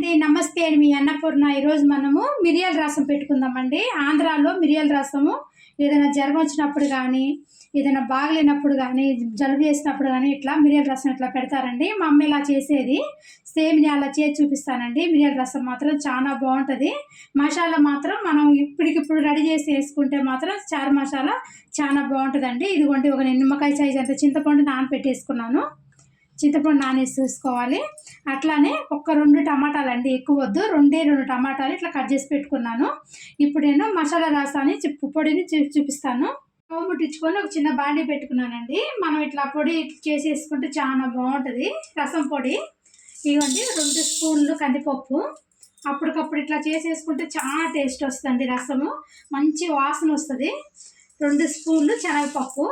అండి, నమస్తే అండి. మీ అన్నపూర్ణ. ఈరోజు మనము మిరియాల రసం పెట్టుకుందామండి. ఆంధ్రాలో మిరియాల రసము ఏదైనా జ్వరం వచ్చినప్పుడు కానీ, ఏదైనా బాగలేనప్పుడు కానీ, జలుబు చేసినప్పుడు కానీ ఇట్లా మిరియాల రసం ఇట్లా పెడతారండి. మా అమ్మ ఇలా చేసేది. సేమ్ నేను అలా చేసి చూపిస్తానండి. మిరియాల రసం మాత్రం చాలా బాగుంటుంది. మసాలా మాత్రం మనం ఇప్పటికిప్పుడు రెడీ చేసి వేసుకుంటే మాత్రం చారు మసాలా చాలా బాగుంటుందండి. ఇదిగోండి, ఒక నిమ్మకాయ సైజ్ అంత చింతపండు నానబెట్టేసుకున్నాను. చింతపండు నానేసి చూసుకోవాలి. అట్లానే ఒక 2 టమాటాలు అండి, ఎక్కువ వద్దు, 2 టమాటాలు ఇట్లా కట్ చేసి పెట్టుకున్నాను. ఇప్పుడు నేను మసాలా రసాన్ని పొడిని చూపిస్తాను. స్టవ్ ముట్టించుకొని ఒక చిన్న బాండీ పెట్టుకున్నానండి. మనం ఇట్లా పొడి చేసేసుకుంటే చాలా బాగుంటుంది రసం పొడి. ఇవ్వండి 2 స్పూన్లు కందిపప్పు. అప్పటికప్పుడు ఇట్లా చేసేసుకుంటే చాలా టేస్ట్ వస్తుందండి. రసము మంచి వాసన వస్తుంది. 2 స్పూన్లు శనగపప్పు,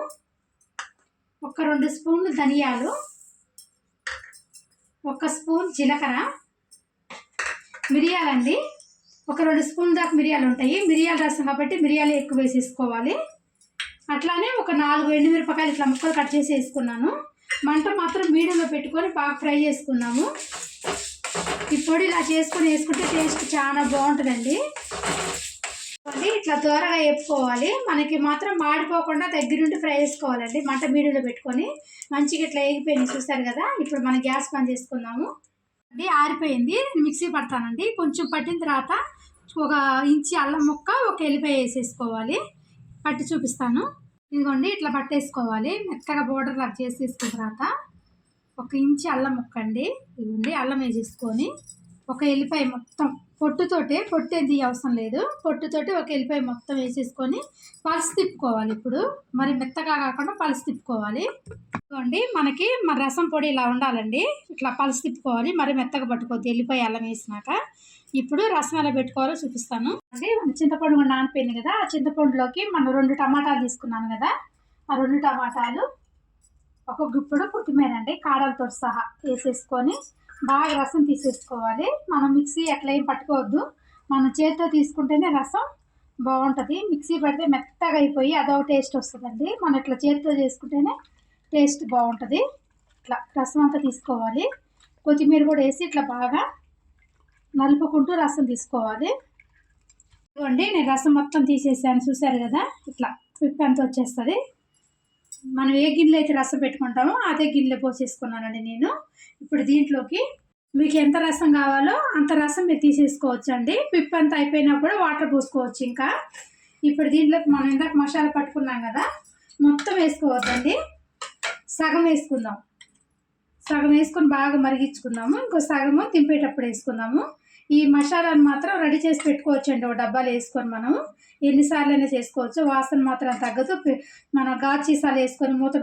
ఒక 2 స్పూన్లు ధనియాలు, 1 స్పూన్ జీలకర్ర, మిరియాలండి ఒక 2 స్పూన్ దాకా మిరియాలు ఉంటాయి. మిరియాల రసం కాబట్టి మిరియాలు ఎక్కువ వేసేసుకోవాలి. అట్లానే ఒక 4 ఎండుమిరపకాయలు ఇట్లా ముక్కలు కట్ చేసి వేసుకున్నాను. మంట మాత్రం మీడియంలో పెట్టుకొని బాగా ఫ్రై చేసుకున్నాము. ఈ పొడి ఇలా చేసుకొని వేసుకుంటే టేస్ట్ చాలా బాగుంటుందండి. ఇట్లా దూరగా వేపుకోవాలి. మనకి మాత్రం మాడిపోకుండా దగ్గరుండి ఫ్రై చేసుకోవాలండి. మంట మీడియంలో పెట్టుకొని మంచిగా ఇట్లా వేగిపోయింది చూస్తారు కదా. ఇప్పుడు మనం గ్యాస్ బంద్ చేసుకుందాము అండి. ఆరిపోయింది. మిక్సీ పడతానండి. కొంచెం పట్టిన తర్వాత 1 ఇంచి అల్లం ముక్క, 1 ఎల్లిపాయ వేసేసుకోవాలి. పట్టి చూపిస్తాను. ఇదిగోండి, ఇట్లా పట్టేసుకోవాలి. మెత్తగా బోర్డర్ లాగా చేసేసుకున్న తర్వాత 1 ఇంచి అల్లం ముక్క అండి. ఇదిగోండి, అల్లం వేసేసుకొని 1 ఎల్లిపాయ మొత్తం పొట్టుతోటే, పొట్టు ఏది అవసరం లేదు, పొట్టుతోటి 1 ఎల్లిపాయ మొత్తం వేసేసుకొని పలుసు తిప్పుకోవాలి. ఇప్పుడు మరి మెత్తగా కాకుండా పలుసు తిప్పుకోవాలి. ఇదిగోండి, మనకి మన రసం పొడి ఇలా ఉండాలండి. ఇట్లా పలుసు తిప్పుకోవాలి. మరి మెత్తగా పట్టుకోవద్దు ఎల్లిపాయ అల్లం వేసినాక. ఇప్పుడు రసం ఎలా పెట్టుకోవాలో చూపిస్తాను అండి. చింతపండు కూడా నానిపోయింది కదా. ఆ చింతపండులోకి మనం 2 టమాటాలు తీసుకున్నాను కదా. ఆ 2 టమాటాలు, 1 గుప్పెడు కొత్తిమీర అండి కాడలతో సహా వేసేసుకొని బాగా రసం తీసేసుకోవాలి. మనం మిక్సీ అట్లా ఏం పట్టుకోవద్దు. మనం చేతితో తీసుకుంటేనే రసం బాగుంటుంది. మిక్సీ పడితే మెత్తగా అయిపోయి అదొక టేస్ట్ వస్తుందండి. మనం ఇట్లా చేతితో చేసుకుంటేనే టేస్ట్ బాగుంటుంది. ఇట్లా రసం అంతా తీసుకోవాలి. కొత్తిమీర కూడా వేసి ఇట్లా బాగా నలుపుకుంటూ రసం తీసుకోవాలి. ఇదిగోండి, నేను రసం మొత్తం తీసేసాను చూసారు కదా. ఇట్లా పిప్పి అంతా వచ్చేస్తుంది. మనం ఏ గిన్నెలో అయితే రసం పెట్టుకుంటామో అదే గిన్నెలో పోసేసుకున్నానండి నేను. ఇప్పుడు దీంట్లోకి మీకు ఎంత రసం కావాలో అంత రసం మీరు తీసేసుకోవచ్చు అండి. పిప్పి అంతా అయిపోయినా కూడా వాటర్ పోసుకోవచ్చు. ఇంకా ఇప్పుడు దీంట్లోకి మనం ఇందాక మసాలా పట్టుకున్నాం కదా, మొత్తం వేసుకోవద్దండి. సగం వేసుకుందాం. సగం వేసుకొని బాగా మరిగించుకుందాము. ఇంకో సగము దింపేటప్పుడు వేసుకుందాము. ఈ మసాలాను మాత్రం రెడీ చేసి పెట్టుకోవచ్చు అండి. ఒక డబ్బాలు వేసుకొని మనం ఎన్నిసార్లు అయినా చేసుకోవచ్చు. వాసన మాత్రం తగ్గదు. మనం గాజు సీసాలు వేసుకొని మూత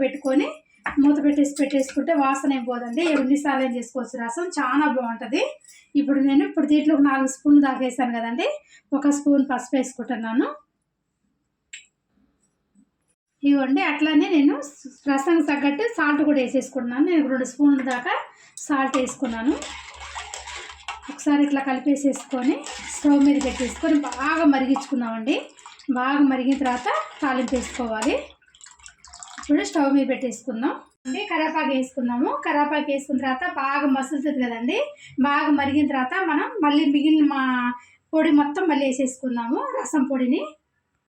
పెట్టేసుకుంటే వాసన ఏం పోదండి. ఎన్నిసార్లు అయినా చేసుకోవచ్చు. రసం చాలా బాగుంటుంది. ఇప్పుడు దీంట్లో 4 స్పూన్లు దాకా వేసాను కదండి. 1 స్పూన్ పసుపు వేసుకుంటున్నాను. ఇవ్వండి, అట్లానే నేను రసానికి తగ్గట్టు సాల్ట్ కూడా వేసేసుకున్నాను. నేను 2 స్పూన్ల దాకా సాల్ట్ వేసుకున్నాను. ఒకసారి ఇట్లా కలిపేసేసుకొని స్టవ్ మీద పెట్టేసుకొని బాగా మరిగించుకుందామండి. బాగా మరిగిన తర్వాత తాలింపు వేసుకోవాలి. ఇప్పుడు స్టవ్ మీద పెట్టేసుకుందాం అండి. కరివేపాకు వేసుకుందాము. కరివేపాకు వేసుకున్న తర్వాత బాగా మసులుతుంది కదండి. బాగా మరిగిన తర్వాత మనం మళ్ళీ మిగిలిన పొడి మొత్తం మళ్ళీ వేసేసుకుందాము. రసం పొడిని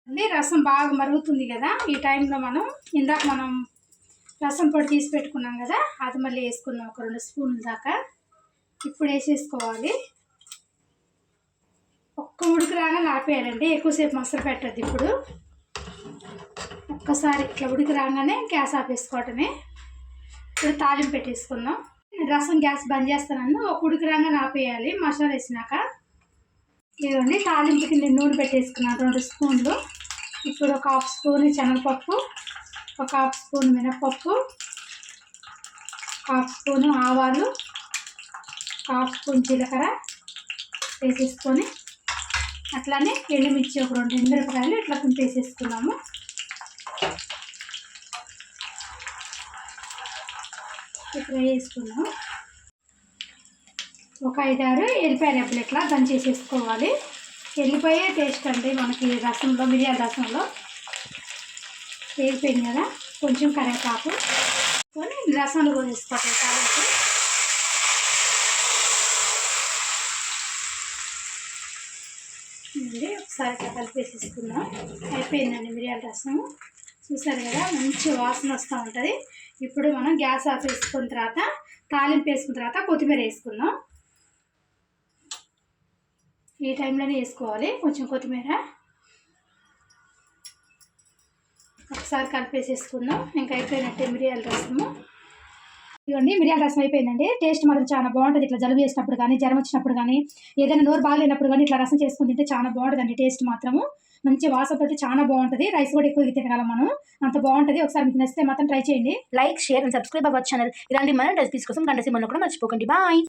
అండి. రసం బాగా మరుగుతుంది కదా. ఈ టైంలో ఇందాక మనం రసం పొడి తీసి పెట్టుకున్నాం కదా, అది మళ్ళీ వేసుకుందాం. ఒక 2 స్పూన్ల దాకా ఇప్పుడు వేసేసుకోవాలి. ఒక్క ఉడికి రాగా ఆపేయాలండి. ఎక్కువసేపు మసలు పెట్టద్దు. ఇప్పుడు ఒక్కసారి ఇట్లా ఉడికి రాగానే గ్యాస్ ఆపేసుకోవటమే. ఇప్పుడు తాలింపు పెట్టేసుకుందాం. రసం గ్యాస్ బంద్ చేస్తానని ఒక ఉడికి రాగానే ఆపేయాలి మసాలా వేసినాక. ఇవ్వండి, తాలింపుకి నేను నూనె పెట్టేసుకున్నాను 2 స్పూన్లు. ఇప్పుడు ఒక 1/2 స్పూన్ శనగపప్పు, ఒక 1/2 స్పూన్ మినపప్పు, 1/2 స్పూన్ ఆవాలు, 1/2 స్పూన్ జీలకర్ర వేసేసుకొని అట్లానే ఎండుమిర్చి ఒక 2 ఎండుమిరపకాయలు ఇట్లా వేసేసుకున్నాము. ఇట్లా వేసుకున్నాము. ఒక 5-6 ఎల్లిపాయ రెబ్బలు ఇట్లా దంచేసేసుకోవాలి. ఎల్లిపాయ టేస్ట్ అండి మనకి రసంలో, మిరియాల రసంలో. వేగిపోయింది కదా. కొంచెం కరివేపాకు కొని రసంలో పోసేసుకోవాలి. కాబట్టి ఇది ఒకసారి ఇట్లా కలిపేసేసుకుందాం. అయిపోయిందండి మిరియాల రసం. చూసారు కదా, మంచి వాసన వస్తూ ఉంటుంది. ఇప్పుడు మనం గ్యాస్ ఆఫ్ వేసుకున్న తర్వాత తాలింపు వేసుకున్న తర్వాత కొత్తిమీర వేసుకుందాం. ఈ టైంలోనే వేసుకోవాలి కొంచెం కొత్తిమీర. ఒకసారి కలిపేసేసుకుందాం. ఇంకా అయిపోయినట్టే మిరియాల రసము. ఇవ్వండి, మిరియాల రసం అయిపోయిందండి. టేస్ట్ మాత్రం చాలా బాగుంటుంది. ఇట్లా జలుబు చేసినప్పుడు కానీ, జ్వరం వచ్చినప్పుడు కానీ, ఏదైనా నోరు బాగాలేనప్పుడు కానీ ఇట్లా రసం చేసుకుని తింటే చాలా బాగుంటుందండి. టేస్ట్ మాత్రము మంచి వాసనతో చాలా బాగుంటుంది. రైస్ కూడా ఎక్కువ తినగలం మనం, అంత బాగుంటుంది. ఒకసారి మీకు నచ్చితే మాత్రం ట్రై చేయండి. Like, share and subscribe our channel. ఇలాంటి మన రెసిపీస్ కోసం గంట సింబల్ని కూడా మర్చిపోకండి. బాయ్.